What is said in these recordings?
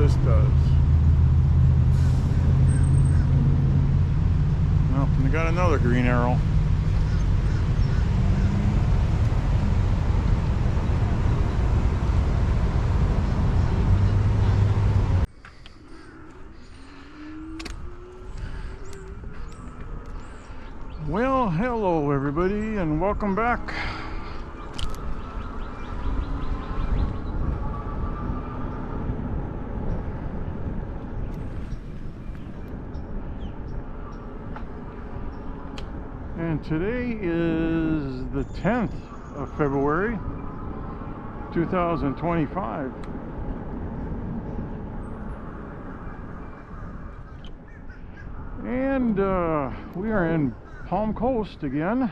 this does. Nope, and they got another green arrow. Well, hello everybody, and welcome back. And today is the 10th of February, 2025. And we are in Palm Coast again,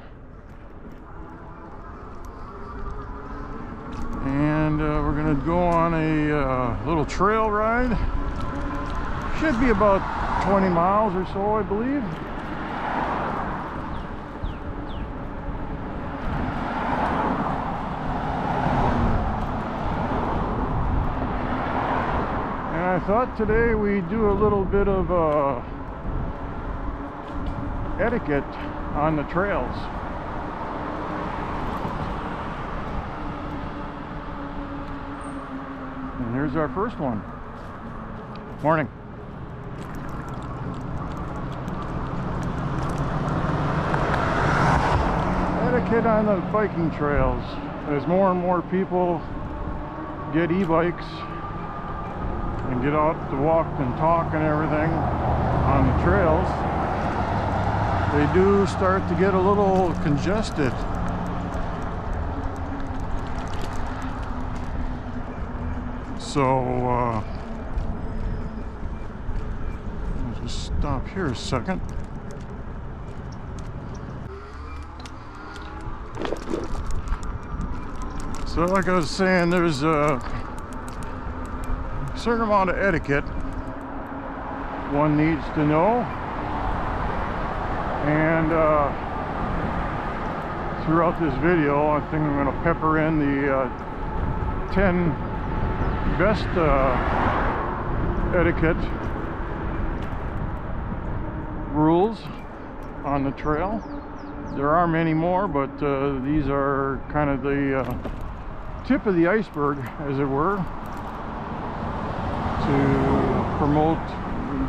and we're gonna go on a little trail ride. Should be about 20 miles or so, I believe. And I thought today we'd do a little bit of etiquette on the trails. And here's our first one. Morning. Etiquette on the biking trails. As more and more people get e-bikes and get out to walk and talk and everything on the trails, they do start to get a little congested. So I'll just stop here a second. So like I was saying, there's a certain amount of etiquette one needs to know. And throughout this video, I think I'm going to pepper in the 10 best etiquette rules on the trail. There are many more, but these are kind of the tip of the iceberg, as it were, to promote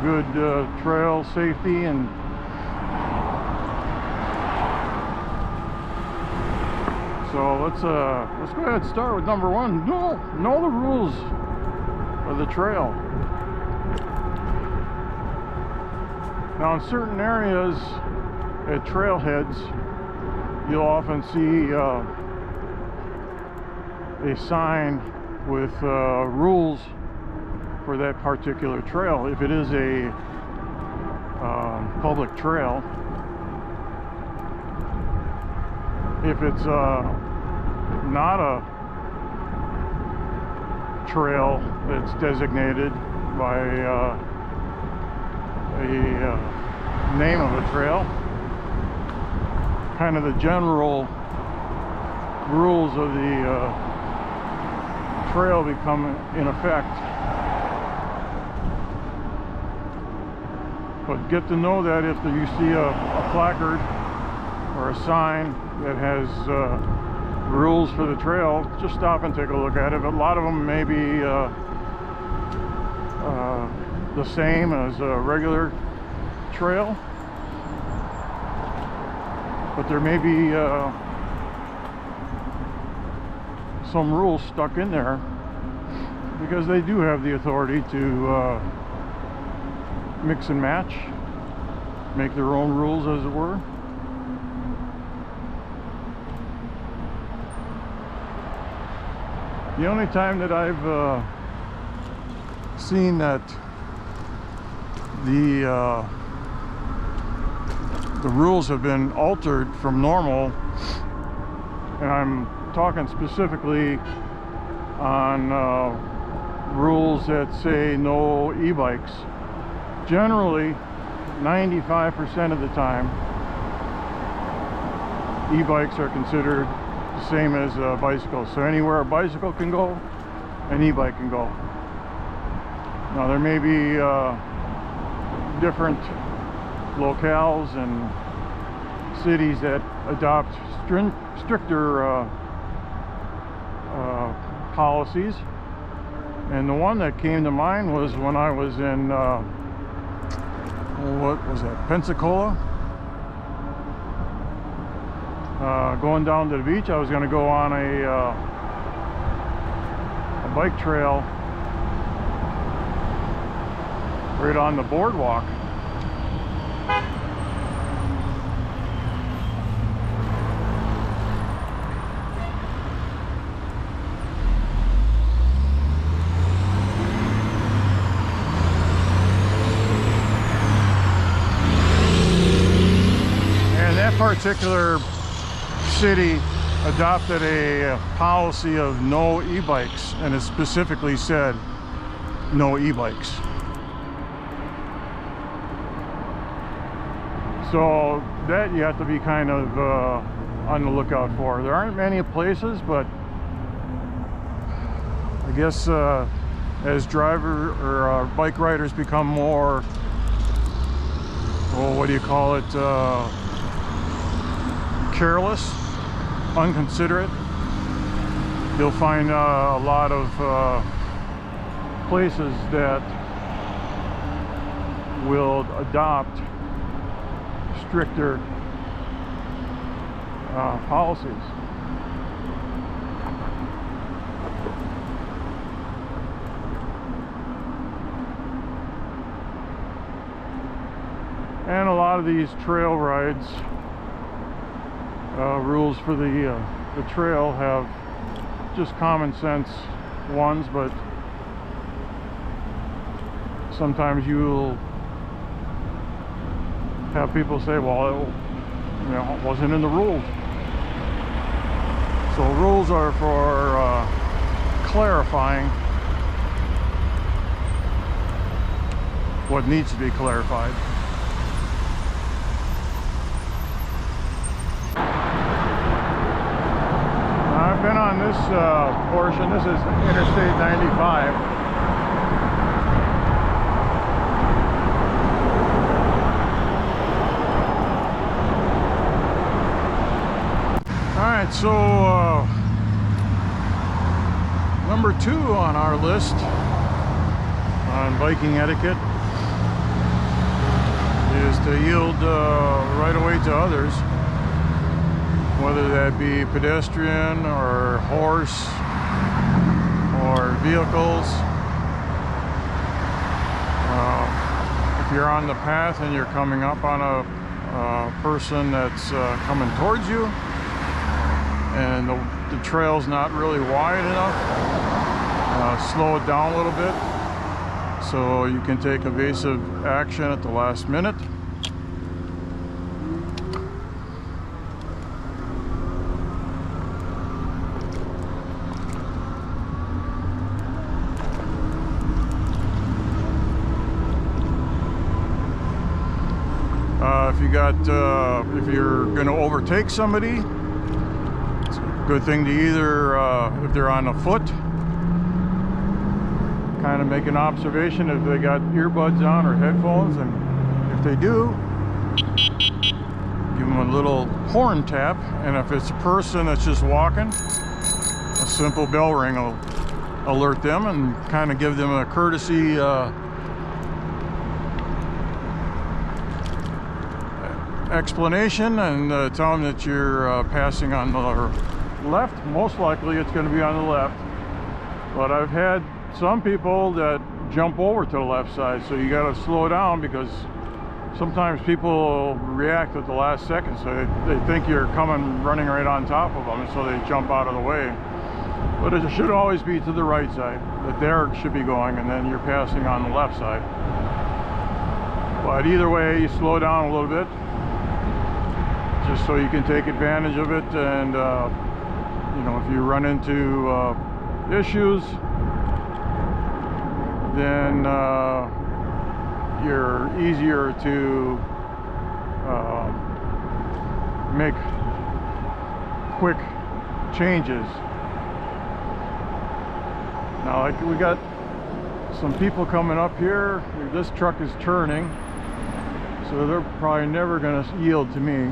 good trail safety. And so let's go ahead and start with number one. Know the rules of the trail. Now, in certain areas at trailheads, you'll often see a sign with rules for that particular trail. If it is a public trail, if it's not a trail that's designated by a name of a trail, kind of the general rules of the trail become in effect. But get to know that if you see a placard or a sign that has rules for the trail, just stop and take a look at it. A lot of them may be the same as a regular trail, but there may be some rules stuck in there because they do have the authority to mix and match, make their own rules, as it were. The only time that I've seen that the rules have been altered from normal, and I'm talking specifically on rules that say no e-bikes. Generally, 95% of the time, e-bikes are considered the same as a bicycle. So anywhere a bicycle can go, an e-bike can go. Now there may be different locales and cities that adopt stricter policies, and the one that came to mind was when I was in what was that, Pensacola, going down to the beach. I was going to go on a bike trail right on the boardwalk. Particular city adopted a policy of no e-bikes, and it specifically said no e-bikes. So that you have to be kind of on the lookout for. There aren't many places, but I guess as driver or bike riders become more, well, what do you call it, careless, unconsiderate, you'll find a lot of places that will adopt stricter policies. And a lot of these trail rides, rules for the trail have just common sense ones, but sometimes you'll have people say, well, it wasn't in the rules. So rules are for clarifying what needs to be clarified. I've been on this portion. This is Interstate 95. Alright, so number 2 on our list on biking etiquette is to yield right away to others, whether that be pedestrian or horse or vehicles. If you're on the path and you're coming up on a person that's coming towards you, and the trail's not really wide enough, slow it down a little bit so you can take evasive action at the last minute. If you're going to overtake somebody, it's a good thing to either, if they're on a foot, kind of make an observation if they got earbuds on or headphones, and if they do, give them a little horn tap. And if it's a person that's just walking, a simple bell ring will alert them and kind of give them a courtesy explanation, and tell them that you're passing on the left. Most likely it's going to be on the left, but I've had some people that jump over to the left side, so you got to slow down, because sometimes people react at the last second, so they think you're running right on top of them, and so they jump out of the way. But it should always be to the right side that they should be going, and then you're passing on the left side. But either way, you slow down a little bit, just so you can take advantage of it. And you know, if you run into issues, then you're easier to make quick changes. Now, like, we got some people coming up here. This truck is turning, so they're probably never going to yield to me.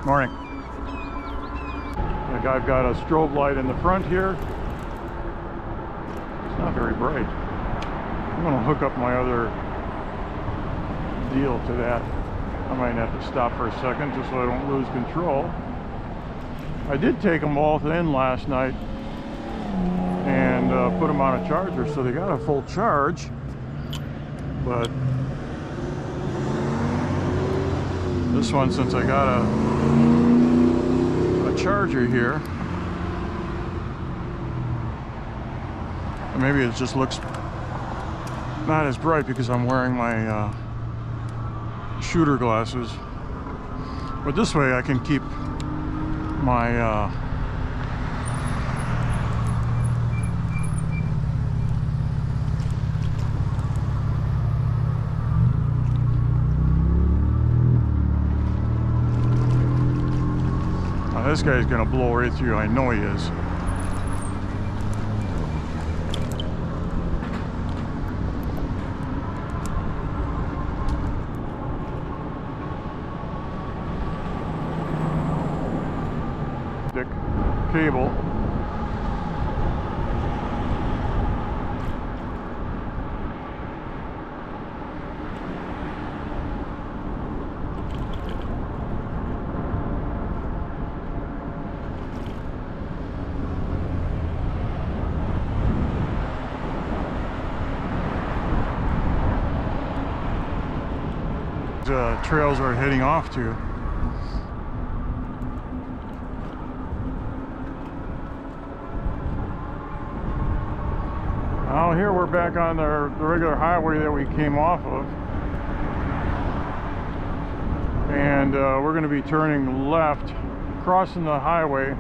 Morning. Like, I've got a strobe light in the front here. It's not very bright. I'm going to hook up my other deal to that. I might have to stop for a second just so I don't lose control. I did take them both in last night and put them on a charger, so they got a full charge. But this one, since I got a charger here, maybe it just looks not as bright because I'm wearing my shooter glasses. But this way I can keep my this guy's gonna blow right through. I know he is. Cable. Trails are heading off to. Now here we're back on the regular highway that we came off of, and we're going to be turning left, crossing the highway.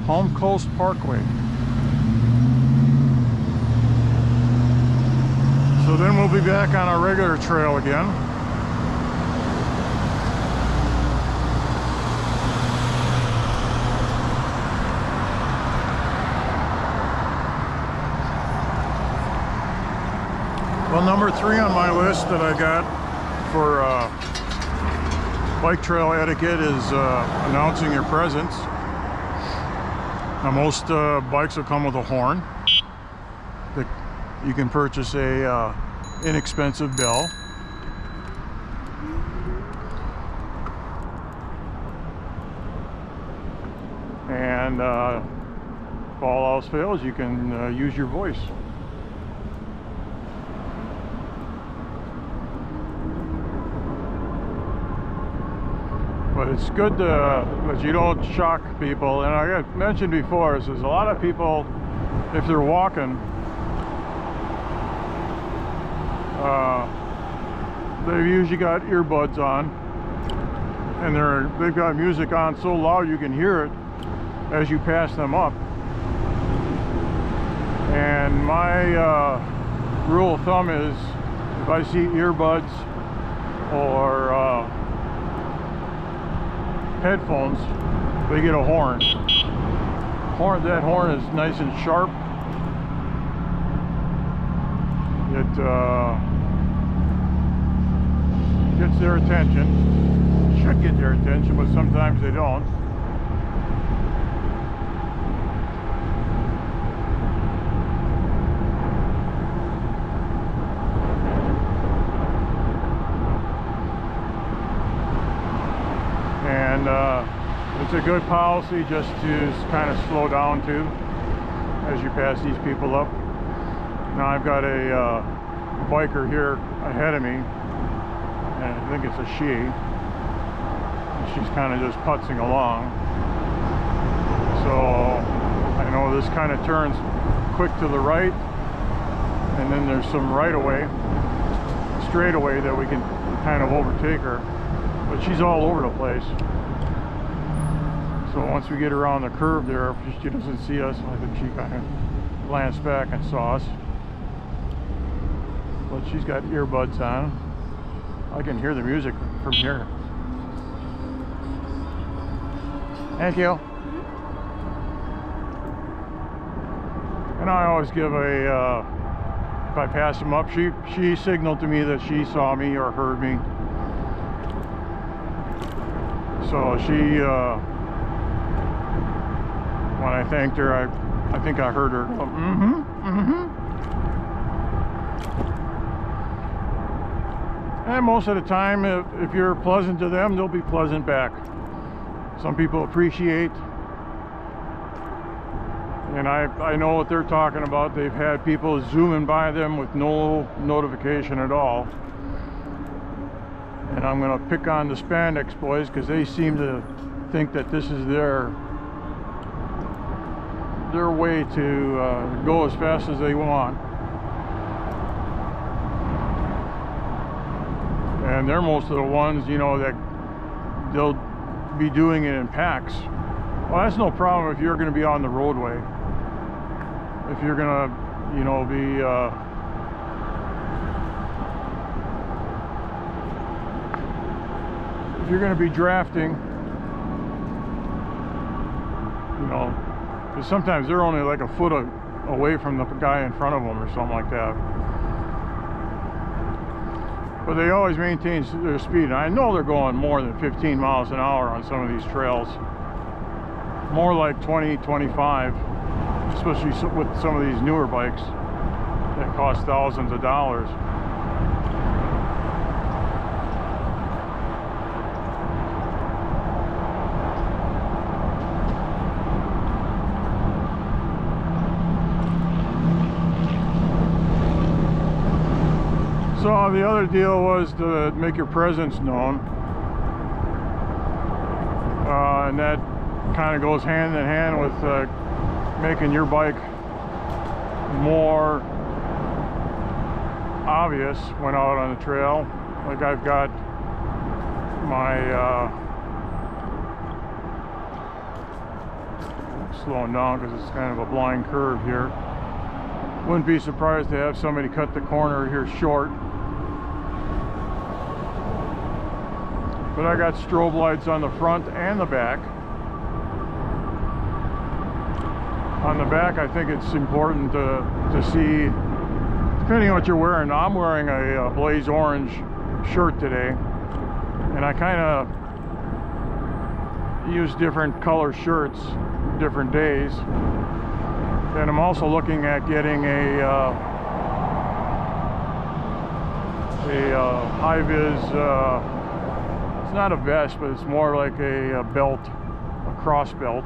Home Coast Parkway. So then we'll be back on our regular trail again. Well, number 3 on my list that I got for bike trail etiquette is announcing your presence. Now, most bikes will come with a horn. You can purchase a inexpensive bell. And if all else fails, you can use your voice. But it's good that you don't shock people. And I mentioned before, is there's a lot of people, if they're walking, they've usually got earbuds on, and they've got music on so loud you can hear it as you pass them up. And my rule of thumb is, if I see earbuds or headphones, they get a horn. That horn is nice and sharp. It gets their attention. Should get their attention, but sometimes they don't. And it's a good policy just to kind of slow down too as you pass these people up. Now I've got a biker here ahead of me, and I think it's a she. She's kind of just putzing along. So I know this kind of turns quick to the right, and then there's some right away, straight away that we can kind of overtake her, but she's all over the place. So once we get around the curve there, if she doesn't see us, I think she kind of glanced back and saw us. But she's got earbuds on. I can hear the music from here. Thank you. And I always give a, if I pass them up, she signaled to me that she saw me or heard me. So she, when I thanked her, I think I heard her go, And most of the time, if you're pleasant to them, they'll be pleasant back. Some people appreciate, and I know what they're talking about. They've had people zooming by them with no notification at all. And I'm going to pick on the spandex boys because they seem to think that this is their way to go as fast as they want. And they're most of the ones, you know, that they'll be doing it in packs. Well, that's no problem if you're going to be on the roadway. If you're going to, you know, be if you're going to be drafting, you know, because sometimes they're only like a foot away from the guy in front of them or something like that. But they always maintain their speed. And I know they're going more than 15 miles an hour on some of these trails. More like 20, 25, especially with some of these newer bikes that cost thousands of dollars. So the other deal was to make your presence known, and that kind of goes hand in hand with making your bike more obvious when out on the trail. Like I've got my slowing down because it's kind of a blind curve here. Wouldn't be surprised to have somebody cut the corner here short. But I got strobe lights on the front and the back. On the back, I think it's important to see, depending on what you're wearing. Now, I'm wearing a blaze orange shirt today, and I kind of use different color shirts different days. And I'm also looking at getting a high-vis, it's not a vest, but it's more like a belt, a cross belt.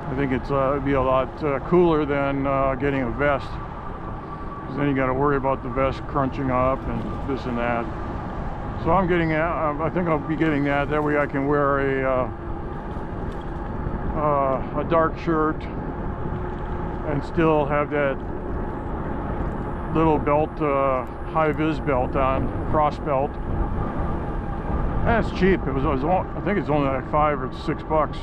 I think it'd be a lot cooler than getting a vest, because then you got to worry about the vest crunching up and this and that. So I'm getting that. I think I'll be getting that. That way I can wear a dark shirt and still have that little belt, high-vis belt on, cross belt. And it's cheap. I think it's only like $5 or $6.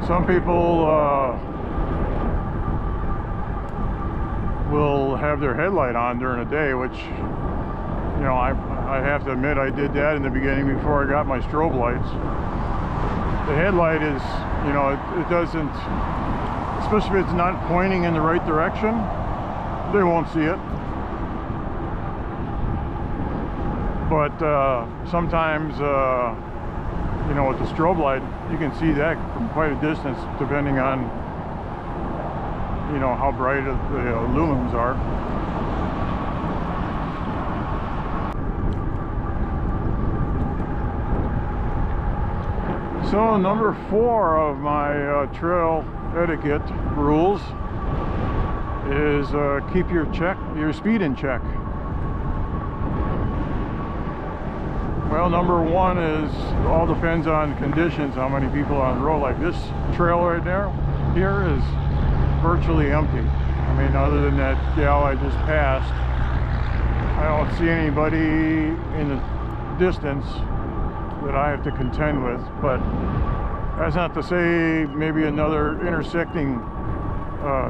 Some people will have their headlight on during the day, which, you know, I have to admit I did that in the beginning before I got my strobe lights. The headlight is, you know, it doesn't, especially if it's not pointing in the right direction, they won't see it. But sometimes, you know, with the strobe light, you can see that from quite a distance, depending on, you know, how bright the lumens are. So number 4 of my trail etiquette rules is keep your speed in check. Well, number one is all depends on conditions, how many people are on the road. Like this trail right there, here is virtually empty. I mean, other than that gal I just passed, I don't see anybody in the distance that I have to contend with. But that's not to say maybe another intersecting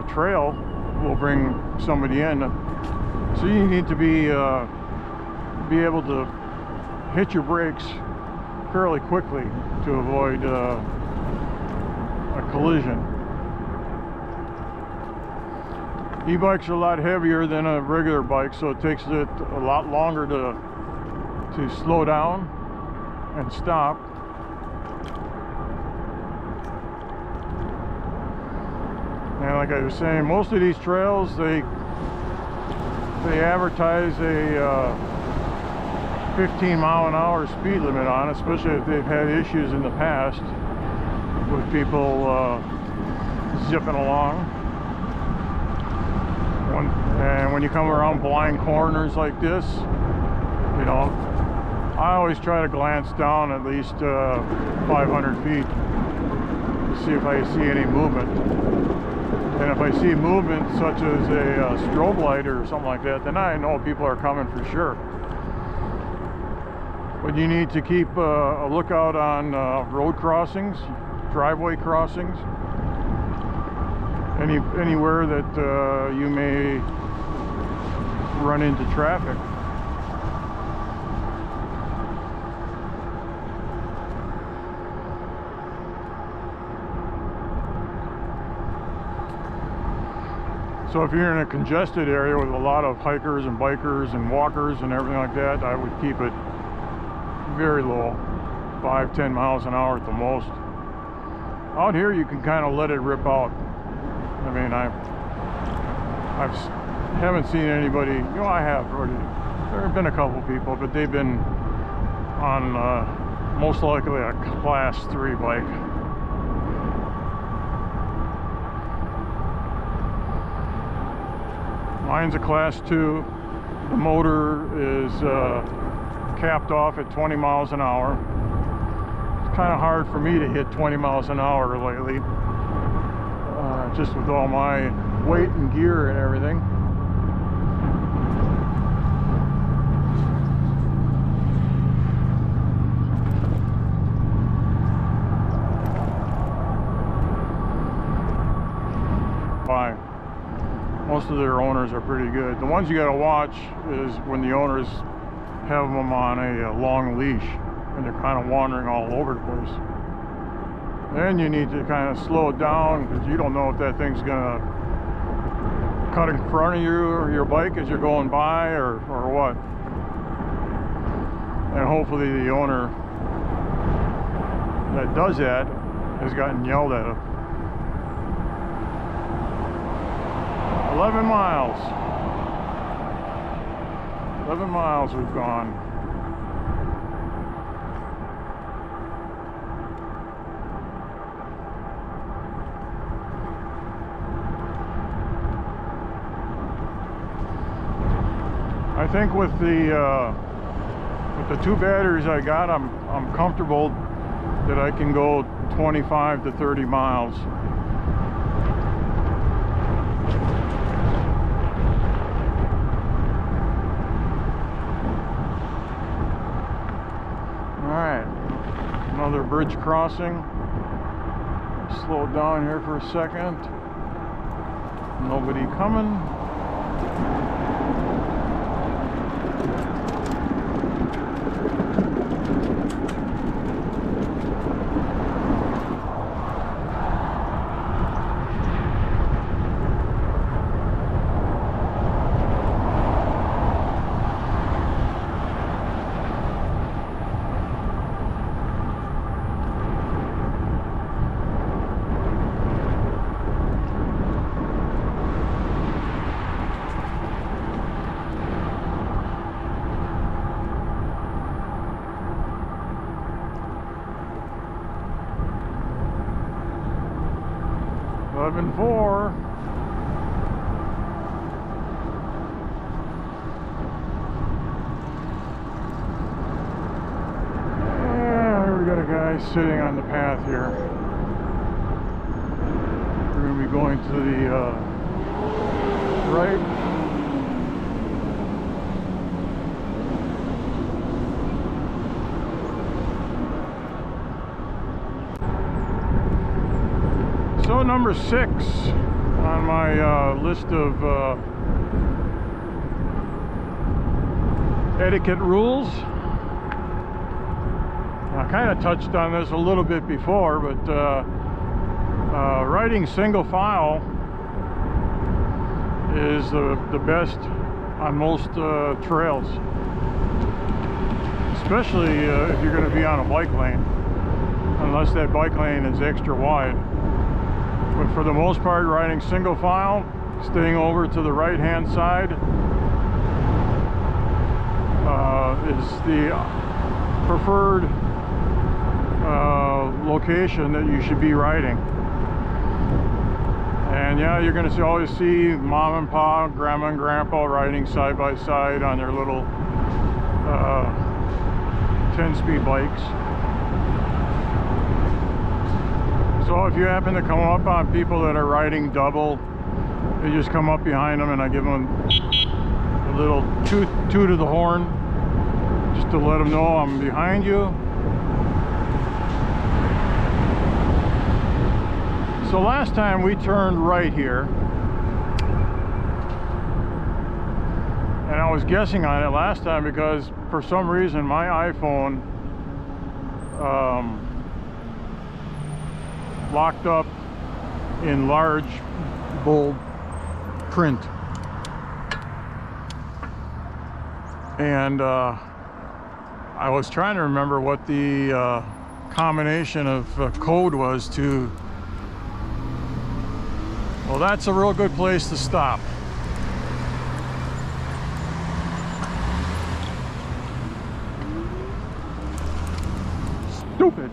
trail will bring somebody in. So you need to be able to hit your brakes fairly quickly to avoid a collision. E-bikes are a lot heavier than a regular bike, so it takes it a lot longer to slow down and stop. And like I was saying, most of these trails, they advertise a 15-mile-an-hour speed limit on, especially if they've had issues in the past with people zipping along. And when you come around blind corners like this, you know, I always try to glance down at least 500 feet to see if I see any movement. And if I see movement such as a strobe light or something like that, then I know people are coming for sure. But you need to keep a lookout on road crossings, driveway crossings, anywhere that you may run into traffic. So if you're in a congested area with a lot of hikers and bikers and walkers and everything like that, I would keep it very low, 5-10 miles an hour at the most. Out here you can kind of let it rip out. I mean, I haven't seen anybody, you know, I have already, there have been a couple people, but they've been on most likely a class 3 bike. Mine's a class 2. The motor is capped off at 20 miles an hour. It's kind of hard for me to hit 20 miles an hour lately, just with all my weight and gear and everything. Most of their owners are pretty good. The ones you got to watch is when the owners have them on a long leash and they're kind of wandering all over the place. Then you need to kind of slow it down, because you don't know if that thing's gonna cut in front of you or your bike as you're going by, or what. And hopefully the owner that does that has gotten yelled at him. 11 miles. 11 miles we've gone. I think with the 2 batteries I got, I'm comfortable that I can go 25 to 30 miles. Alright, another bridge crossing. Slow down here for a second. Nobody coming. .4. guy sitting on the path here. We're going to be going to the right. So number 6 on my list of etiquette rules. I kind of touched on this a little bit before, but riding single file is the best on most trails, especially if you're going to be on a bike lane, unless that bike lane is extra wide. But for the most part, riding single file, staying over to the right hand side is the preferred location that you should be riding. And yeah, you're going to always see mom and pa, grandma and grandpa riding side by side on their little 10-speed bikes. So if you happen to come up on people that are riding double, you just come up behind them and I give them a little toot of the horn, just to let them know I'm behind you. So last time we turned right here, and I was guessing on it last time because for some reason my iPhone locked up in large bold print, and I was trying to remember what the combination of code was to. Well, that's a real good place to stop. Stupid.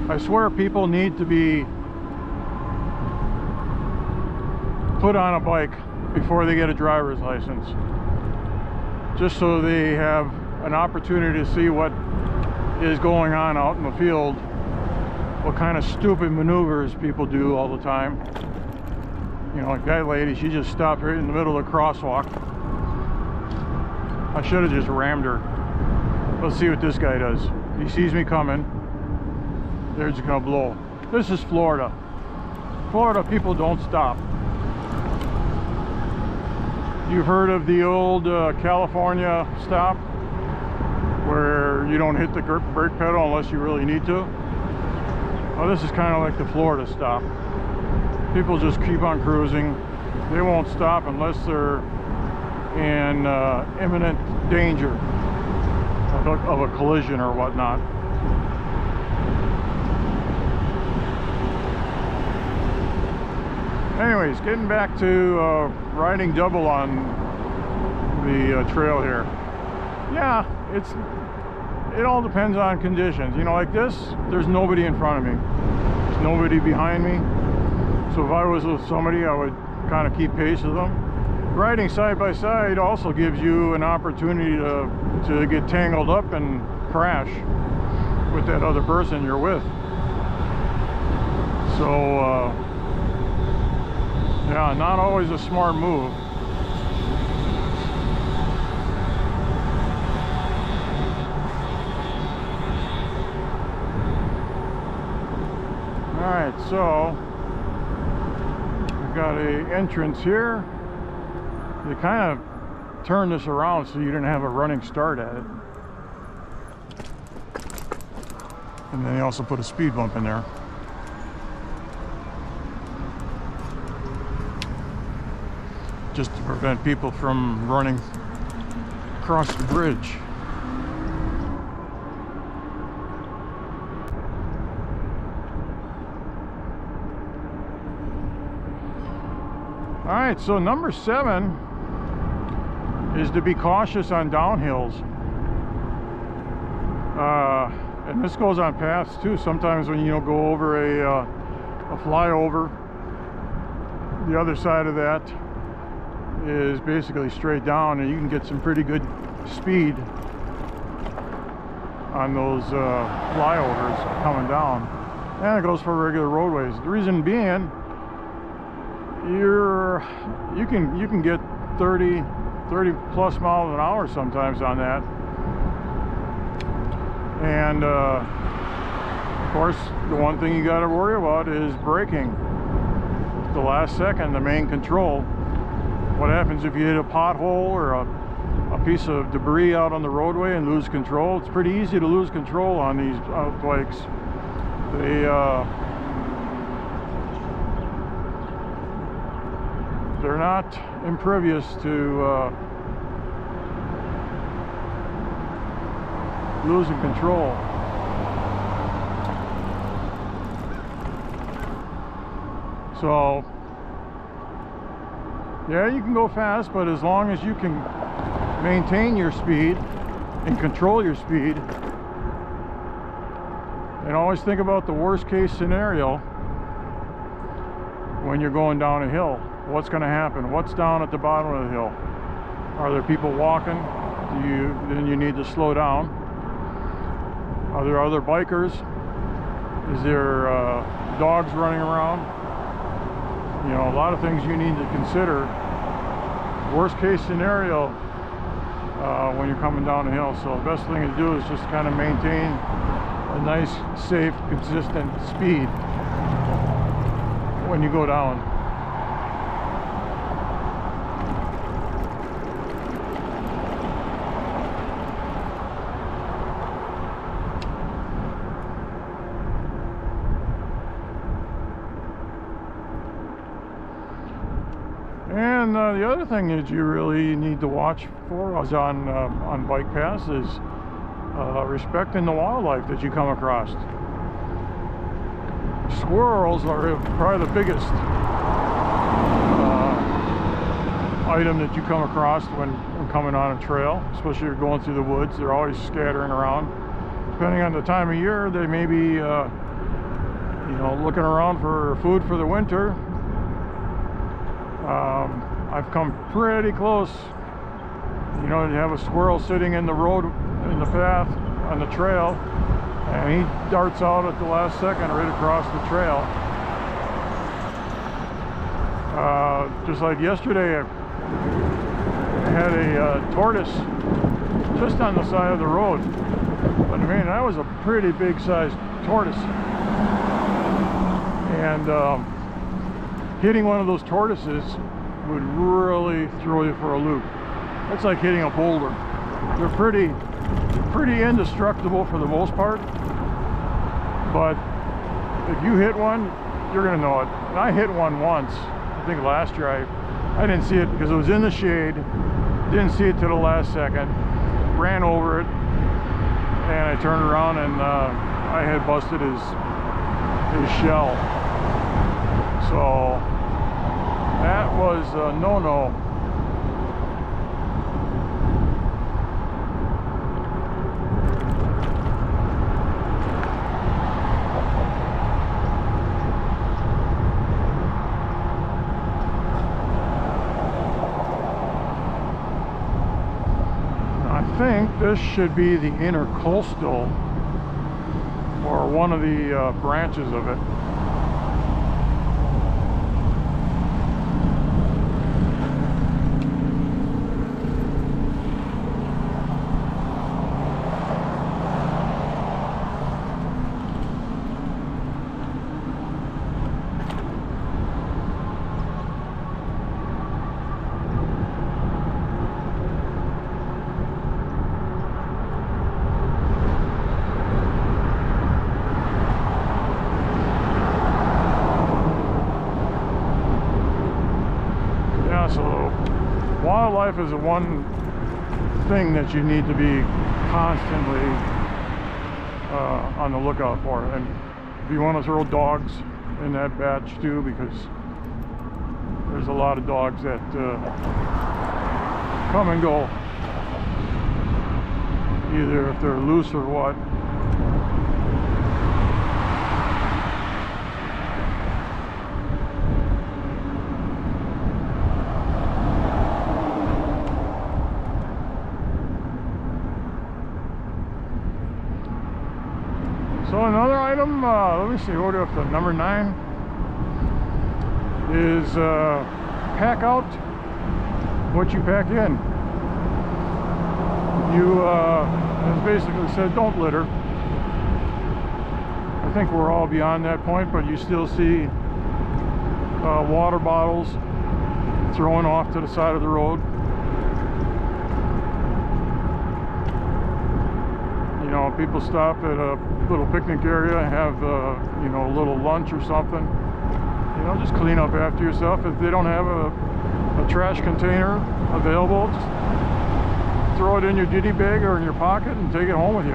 I swear people need to be put on a bike before they get a driver's license, just so they have an opportunity to see what is going on out in the field, what kind of stupid maneuvers people do all the time. You know, like that lady, she just stopped right in the middle of the crosswalk. I should have just rammed her. Let's see what this guy does. He sees me coming. They're just gonna blow. This is Florida. Florida people don't stop. You've heard of the old California stop, where you don't hit the brake pedal unless you really need to? Well, this is kind of like the Florida stop. People just keep on cruising. They won't stop unless they're in imminent danger of a collision or whatnot. Anyways, getting back to riding double on the trail here. Yeah, it all depends on conditions. You know, like this, there's nobody in front of me. There's nobody behind me. So if I was with somebody, I would kind of keep pace with them. Riding side by side also gives you an opportunity to get tangled up and crash with that other person you're with. So, yeah, not always a smart move. Alright, so we've got an entrance here. You kind of turn this around so you didn't have a running start at it. And then you also put a speed bump in there. Just to prevent people from running across the bridge. All right, so number 7 is to be cautious on downhills. And this goes on paths too. Sometimes when you go over a flyover, the other side of that is basically straight down, and you can get some pretty good speed on those flyovers coming down, and it goes for regular roadways. The reason being, you can get 30 plus miles an hour sometimes on that, and of course the one thing you got to worry about is braking. The last second, the main control. What happens if you hit a pothole or a piece of debris out on the roadway and lose control? It's pretty easy to lose control on these bikes. They're not impervious to losing control. So yeah, you can go fast, but as long as you can maintain your speed and control your speed, and always think about the worst case scenario when you're going down a hill. What's going to happen? What's down at the bottom of the hill? Are there people walking? Then you need to slow down. Are there other bikers? Is there dogs running around? You know, a lot of things you need to consider. Worst case scenario when you're coming down a hill. So the best thing to do is just kind of maintain a nice, safe, consistent speed when you go down. And the other thing that you really need to watch for is on bike paths is respecting the wildlife that you come across. Squirrels are probably the biggest item that you come across when coming on a trail, especially if you're going through the woods. They're always scattering around. Depending on the time of year, they may be you know, looking around for food for the winter. I've come pretty close, you know, to have a squirrel sitting in the road, in the path, on the trail, and he darts out at the last second right across the trail. Just like yesterday, I had a tortoise just on the side of the road. But I mean, that was a pretty big sized tortoise. And hitting one of those tortoises would really throw you for a loop. It's like hitting a boulder. They're pretty indestructible for the most part, but if you hit one, you're gonna know it. And I hit one once, I think last year. I didn't see it because it was in the shade, didn't see it till the last second, ran over it, and I turned around and I had busted his shell. So that was a no-no. I think this should be the intercoastal, or one of the branches of it. So wildlife is the one thing that you need to be constantly on the lookout for. And if you want to throw dogs in that batch too, because there's a lot of dogs that come and go, either if they're loose or what. So another item, let me see, what do we have to, number 9 is pack out what you pack in. You, as basically said, don't litter. I think we're all beyond that point, but you still see water bottles thrown off to the side of the road. You know, people stop at a little picnic area and have, you know, a little lunch or something. You know, just clean up after yourself. If they don't have a trash container available, just throw it in your ditty bag or in your pocket and take it home with you.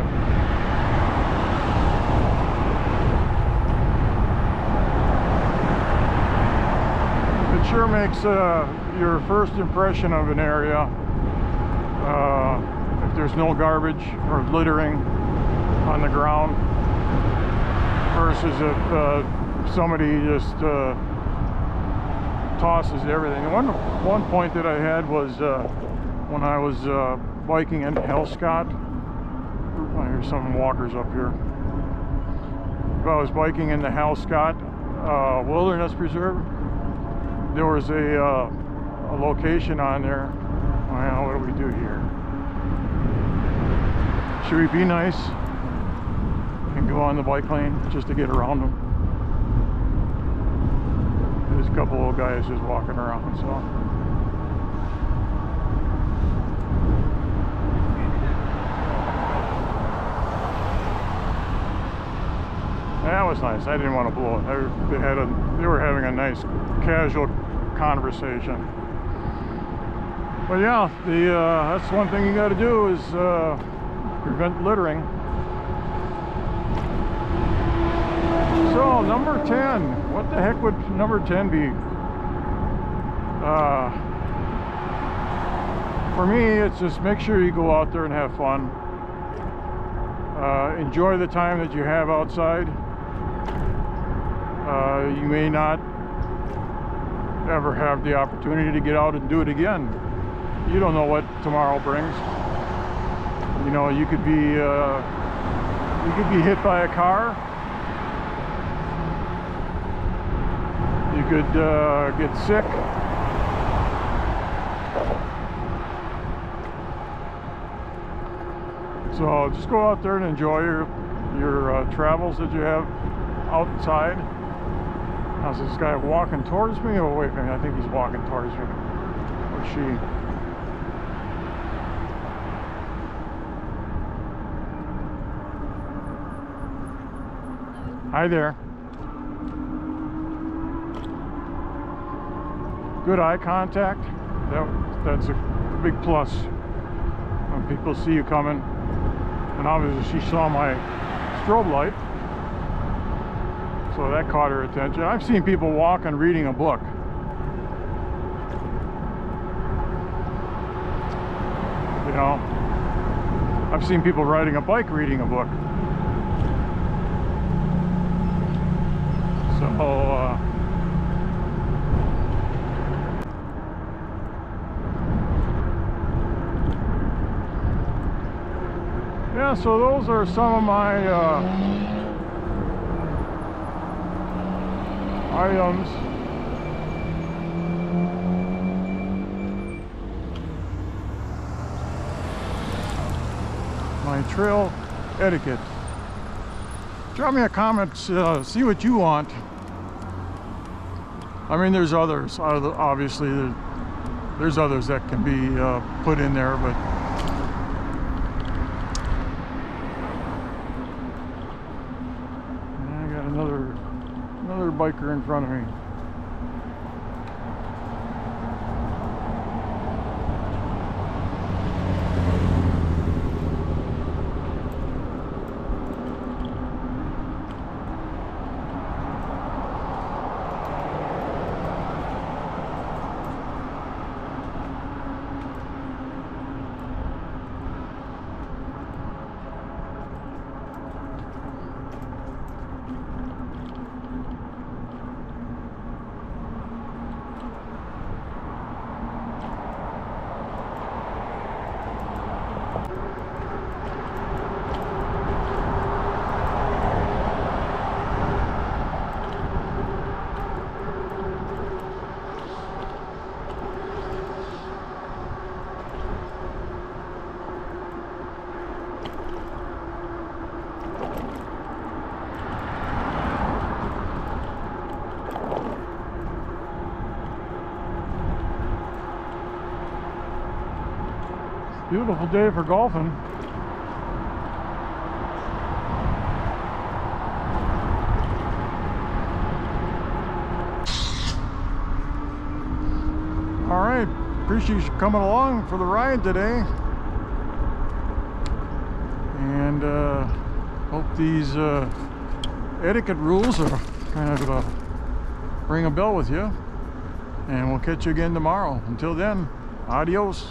It sure makes your first impression of an area, if there's no garbage or littering on the ground, versus if somebody just tosses everything. One point that I had was when I was biking in Hellscott. Oh, here's some walkers up here. If I was biking in the Hellscott Wilderness Preserve, there was a location on there. Well, what do we do here? Should we be nice and go on the bike lane just to get around them? There's a couple of guys just walking around, so. That was nice. I didn't want to blow it. They were having a nice casual conversation. But yeah, that's one thing you got to do is prevent littering. So number 10, what the heck would number 10 be? For me, it's just make sure you go out there and have fun. Enjoy the time that you have outside. You may not ever have the opportunity to get out and do it again. You don't know what tomorrow brings. You know, you could be hit by a car. You could get sick. So just go out there and enjoy your travels that you have outside. How's this guy walking towards me or away from me? I think he's walking towards me. Or she. Hi there. Good eye contact. That's a big plus when people see you coming. And obviously she saw my strobe light, so that caught her attention. I've seen people walking reading a book. You know, I've seen people riding a bike reading a book. So yeah, so those are some of my items. My trail etiquette. Drop me a comment, see what you want. I mean, there's others, obviously there's others that can be put in there, but another biker in front of me. Beautiful day for golfing. All right, appreciate you coming along for the ride today. And hope these etiquette rules are kind of ring a bell with you. And we'll catch you again tomorrow. Until then, adios.